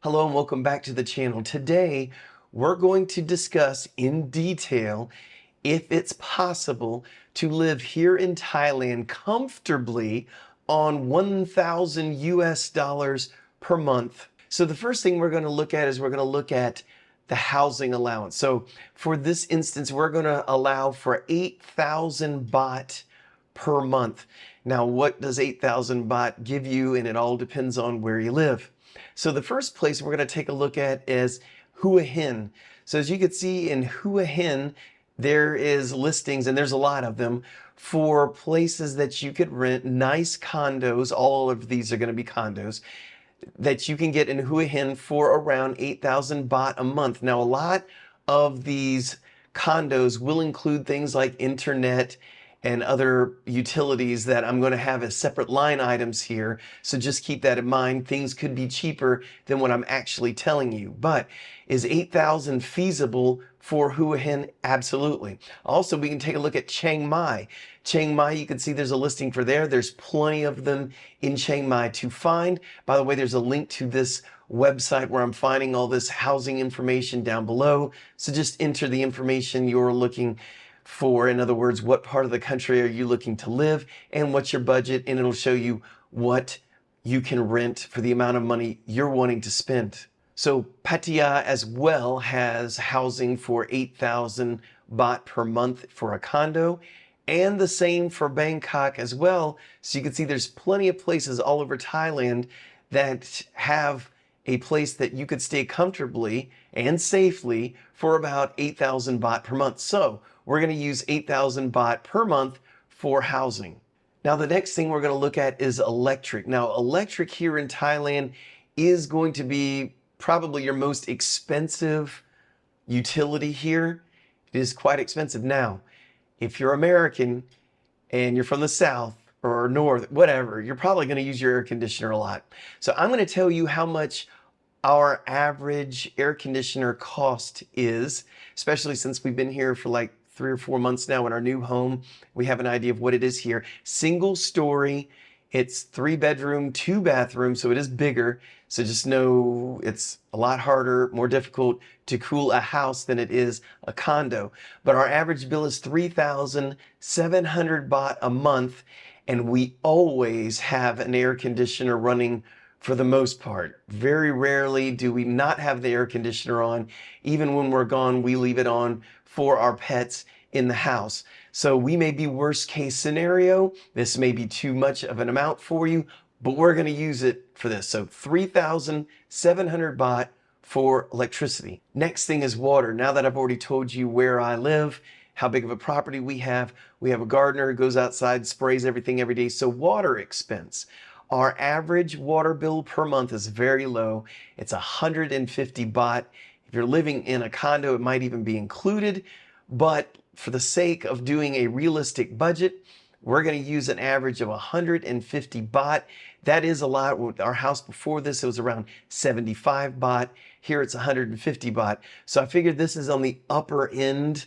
Hello and welcome back to the channel. Today, we're going to discuss in detail if it's possible to live here in Thailand comfortably on 1,000 US dollars per month. So the first thing we're going to look at is we're going to look at the housing allowance. So for this instance, we're going to allow for 8,000 baht per month. Now, what does 8,000 baht give you? And it all depends on where you live. So the first place we're going to take a look at is Hua Hin. So as you can see in Hua Hin, there is listings, and there's a lot of them, for places that you could rent, nice condos. All of these are going to be condos that you can get in Hua Hin for around 8,000 baht a month. Now, a lot of these condos will include things like internet and other utilities that I'm going to have as separate line items here. So just keep that in mind. Things could be cheaper than what I'm actually telling you. But is 8,000 feasible for Hua Hin? Absolutely. Also, we can take a look at Chiang Mai. Chiang Mai, you can see there's a listing for there. There's plenty of them in Chiang Mai to find. By the way, there's a link to this website where I'm finding all this housing information down below. So just enter the information you're looking for. In other words, what part of the country are you looking to live and what's your budget, and it'll show you what you can rent for the amount of money you're wanting to spend. So Pattaya as well has housing for 8,000 baht per month for a condo, and the same for Bangkok as well. So you can see there's plenty of places all over Thailand that have a place that you could stay comfortably and safely for about 8,000 baht per month. So we're going to use 8,000 baht per month for housing. Now, the next thing we're going to look at is electric. Now, electric here in Thailand is going to be probably your most expensive utility here. It is quite expensive. Now, if you're American and you're from the South or North, whatever, you're probably going to use your air conditioner a lot. So I'm going to tell you how much our average air conditioner cost is, especially since we've been here for like 3 or 4 months now in our new home. We have an idea of what it is here. Single story, it's 3 bedroom, 2 bathroom, so it is bigger. So just know it's a lot harder, more difficult to cool a house than it is a condo. But our average bill is 3,700 baht a month, and we always have an air conditioner running for the most part. Very rarely do we not have the air conditioner on. Even when we're gone, we leave it on for our pets in the house. So we may be worst case scenario. This may be too much of an amount for you, but we're going to use it for this. So 3,700 baht for electricity. Next thing is water. Now that I've already told you where I live, how big of a property we have a gardener who goes outside, sprays everything every day. So water expense. Our average water bill per month is very low. It's 150 baht. If you're living in a condo, it might even be included. But for the sake of doing a realistic budget, we're going to use an average of 150 baht. That is a lot. With our house before this, it was around 75 baht. Here it's 150 baht. So I figured this is on the upper end.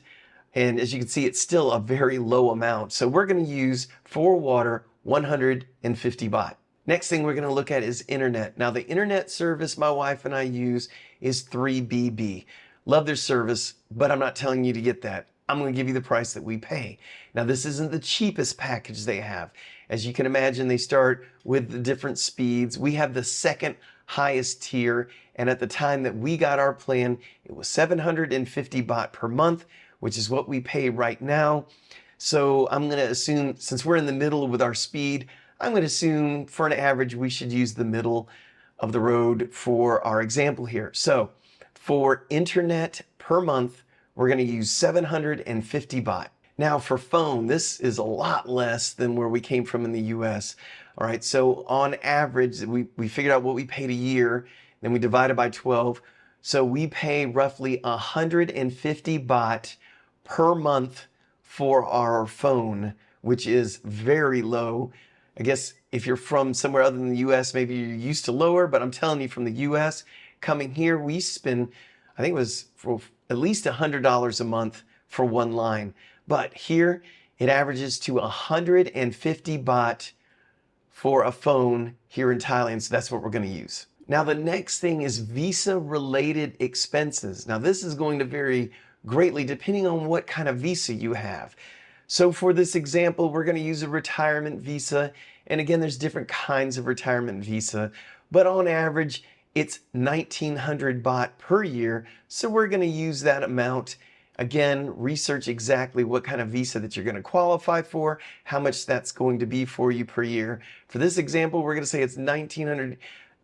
And as you can see, it's still a very low amount. So we're going to use for water 150 baht. Next thing we're going to look at is internet. Now, the internet service my wife and I use is 3BB. Love their service, but I'm not telling you to get that. I'm going to give you the price that we pay. Now, this isn't the cheapest package they have. As you can imagine, they start with the different speeds. We have the second highest tier, and at the time that we got our plan, it was 750 baht per month, which is what we pay right now. So I'm going to assume, since we're in the middle with our speed, I'm going to assume for an average, we should use the middle of the road for our example here. So for internet per month, we're going to use 750 baht. Now for phone, this is a lot less than where we came from in the US. All right, so on average, we figured out what we paid a year, then we divided by 12. So we pay roughly 150 baht per month for our phone, which is very low. I guess if you're from somewhere other than the US, maybe you're used to lower, but I'm telling you, from the US, coming here, we spend, I think it was for at least $100 a month for one line. But here, it averages to 150 baht for a phone here in Thailand. So that's what we're going to use. Now, the next thing is visa related expenses. Now, this is going to vary greatly depending on what kind of visa you have. So for this example, we're going to use a retirement visa. And again, there's different kinds of retirement visa, but on average, it's 1900 baht per year. So we're going to use that amount. Again, research exactly what kind of visa that you're going to qualify for, how much that's going to be for you per year. For this example, we're going to say it's 1900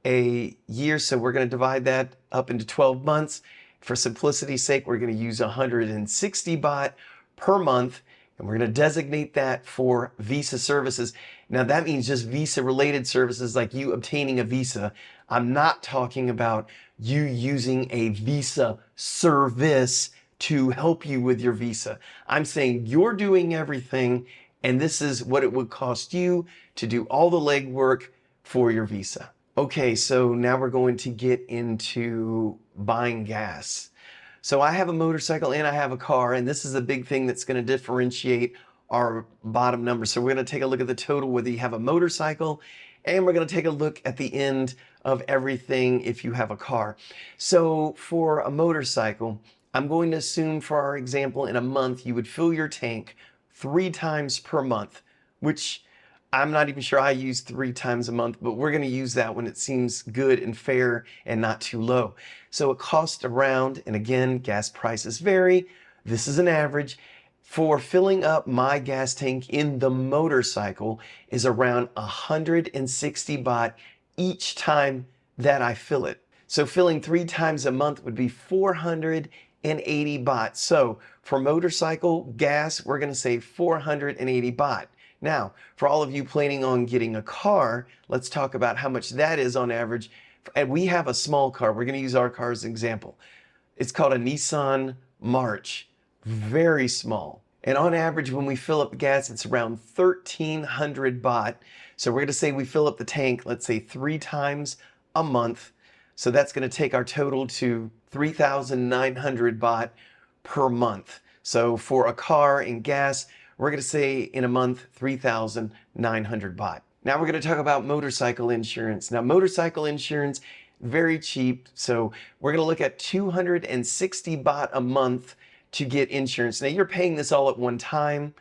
a year, so we're going to divide that up into 12 months. For simplicity's sake, we're going to use 160 baht per month, and we're going to designate that for visa services. Now that means just visa related services like you obtaining a visa. I'm not talking about you using a visa service to help you with your visa. I'm saying you're doing everything, and this is what it would cost you to do all the legwork for your visa. Okay, so now we're going to get into buying gas. So I have a motorcycle and I have a car, and this is a big thing that's going to differentiate our bottom number. So we're going to take a look at the total whether you have a motorcycle, and we're going to take a look at the end of everything if you have a car. So for a motorcycle, I'm going to assume for our example in a month you would fill your tank 3 times per month, which I'm not even sure I use 3 times a month, but we're going to use that when it seems good and fair and not too low. So it costs around, and again, gas prices vary. This is an average. For filling up my gas tank in the motorcycle is around 160 baht each time that I fill it. So filling 3 times a month would be 480 baht. So for motorcycle gas, we're going to say 480 baht. Now, for all of you planning on getting a car, let's talk about how much that is on average. And we have a small car. We're going to use our car as an example. It's called a Nissan March. Very small. And on average, when we fill up the gas, it's around 1,300 baht. So we're going to say we fill up the tank, let's say 3 times a month. So that's going to take our total to 3,900 baht per month. So for a car and gas, we're going to say in a month, 3,900 baht. Now we're going to talk about motorcycle insurance. Now motorcycle insurance, very cheap. So we're going to look at 260 baht a month to get insurance. Now you're paying this all at one time.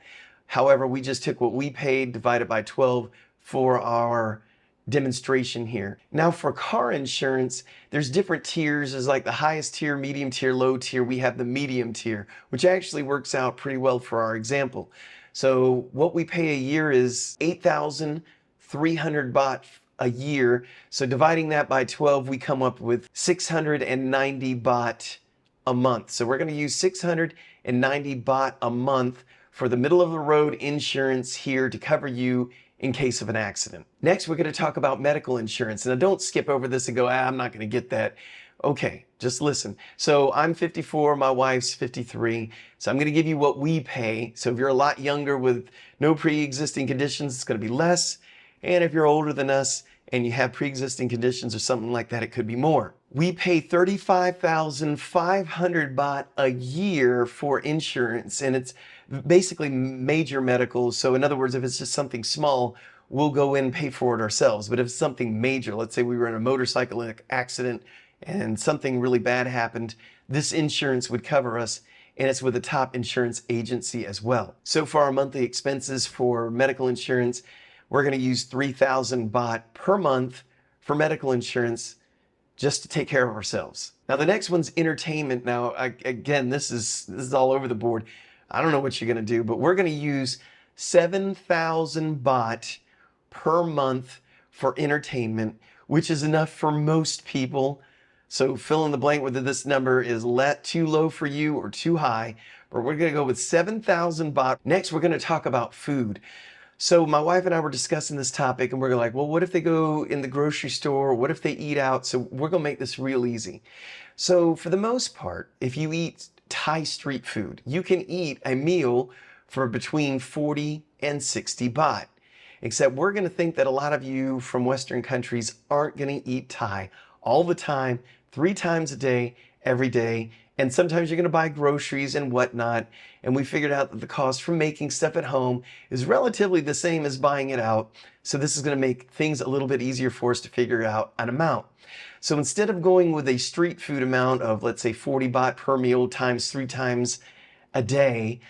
However, we just took what we paid, divided by 12 for our demonstration here. Now for car insurance, there's different tiers. There's like the highest tier, medium tier, low tier. We have the medium tier, which actually works out pretty well for our example. So what we pay a year is 8,300 baht a year. So dividing that by 12, we come up with 690 baht a month. So we're going to use 690 baht a month for the middle of the road insurance here to cover you in case of an accident. Next, we're going to talk about medical insurance. Now don't skip over this and go, I'm not going to get that. Okay, just listen. So I'm 54, my wife's 53. So I'm going to give you what we pay. So if you're a lot younger with no pre-existing conditions, it's going to be less. And if you're older than us and you have pre-existing conditions or something like that, it could be more. We pay 35,500 baht a year for insurance, and it's basically major medical. So in other words, if it's just something small, we'll go in and pay for it ourselves. But if it's something major, let's say we were in a motorcycle accident and something really bad happened, this insurance would cover us, and it's with a top insurance agency as well. So for our monthly expenses for medical insurance, we're going to use 3,000 baht per month for medical insurance just to take care of ourselves. Now the next one's entertainment. Now again, this is all over the board. I don't know what you're going to do, but we're going to use 7,000 baht per month for entertainment, which is enough for most people. So fill in the blank whether this number is too low for you or too high, but we're going to go with 7,000 baht. Next, we're going to talk about food. So my wife and I were discussing this topic, and we're like, well, what if they go in the grocery store? What if they eat out? So we're going to make this real easy. So for the most part, if you eat Thai street food, you can eat a meal for between 40 and 60 baht. Except we're going to think that a lot of you from Western countries aren't going to eat Thai all the time, 3 times a day, every day. And sometimes you're going to buy groceries and whatnot. And we figured out that the cost for making stuff at home is relatively the same as buying it out. So this is going to make things a little bit easier for us to figure out an amount. So instead of going with a street food amount of, let's say, 40 baht per meal times 3 times a day,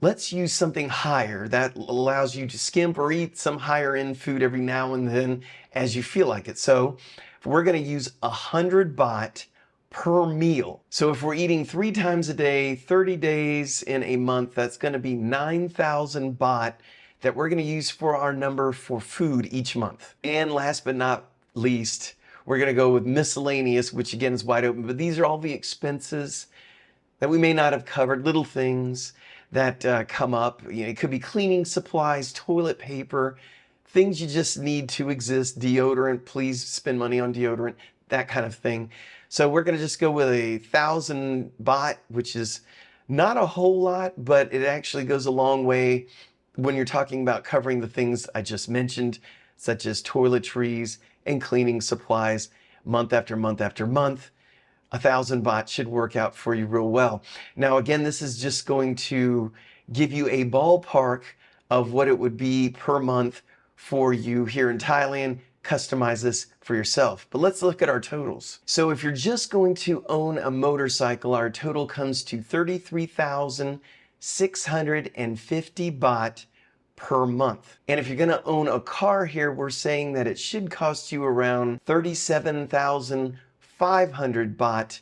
let's use something higher that allows you to skimp or eat some higher end food every now and then as you feel like it. So we're going to use 100 baht per meal. So if we're eating 3 times a day, 30 days in a month, that's going to be 9,000 baht that we're going to use for our number for food each month. And last but not least, we're going to go with miscellaneous, which again is wide open, but these are all the expenses that we may not have covered, little things that come up. You know, it could be cleaning supplies, toilet paper, things you just need to exist, deodorant, please spend money on deodorant, that kind of thing. So we're going to just go with 1,000 baht, which is not a whole lot, but it actually goes a long way when you're talking about covering the things I just mentioned, such as toiletries and cleaning supplies month after month after month. 1,000 baht should work out for you real well. Now, again, this is just going to give you a ballpark of what it would be per month for you here in Thailand. Customize this for yourself. But let's look at our totals. So if you're just going to own a motorcycle, our total comes to 33,650 baht per month. And if you're going to own a car here, we're saying that it should cost you around 37,500 baht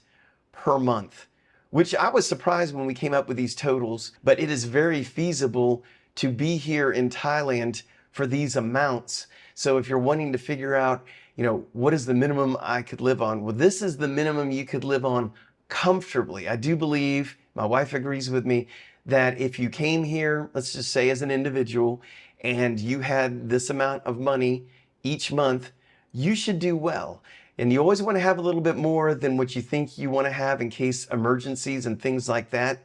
per month, which I was surprised when we came up with these totals, but it is very feasible to be here in Thailand for these amounts. So if you're wanting to figure out, you know, what is the minimum I could live on? Well, this is the minimum you could live on comfortably. I do believe, my wife agrees with me, that if you came here, let's just say as an individual, and you had this amount of money each month, you should do well. And you always want to have a little bit more than what you think you want to have in case emergencies and things like that.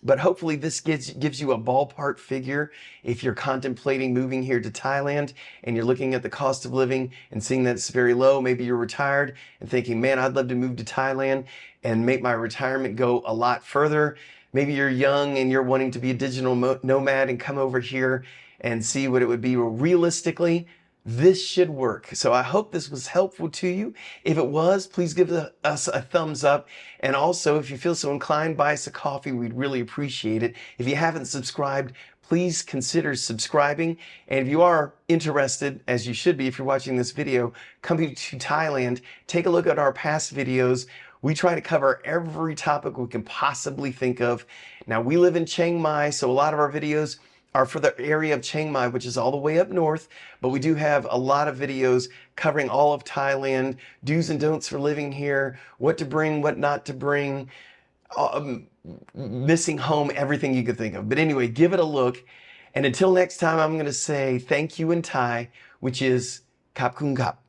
But hopefully this gives you a ballpark figure if you're contemplating moving here to Thailand and you're looking at the cost of living and seeing that it's very low. Maybe you're retired and thinking, man, I'd love to move to Thailand and make my retirement go a lot further. Maybe you're young and you're wanting to be a digital nomad and come over here and see what it would be realistically. This should work. So I hope this was helpful to you. If it was, please give us a thumbs up. And also, if you feel so inclined, buy us a coffee. We'd really appreciate it. If you haven't subscribed, please consider subscribing. And if you are interested, as you should be if you're watching this video, coming to Thailand, take a look at our past videos. We try to cover every topic we can possibly think of. Now, we live in Chiang Mai, so a lot of our videos are for the area of Chiang Mai, which is all the way up north, but we do have a lot of videos covering all of Thailand, do's and don'ts for living here, what to bring, what not to bring, missing home, everything you could think of. But anyway, give it a look. And until next time, I'm going to say thank you in Thai, which is Kap Kun Kap.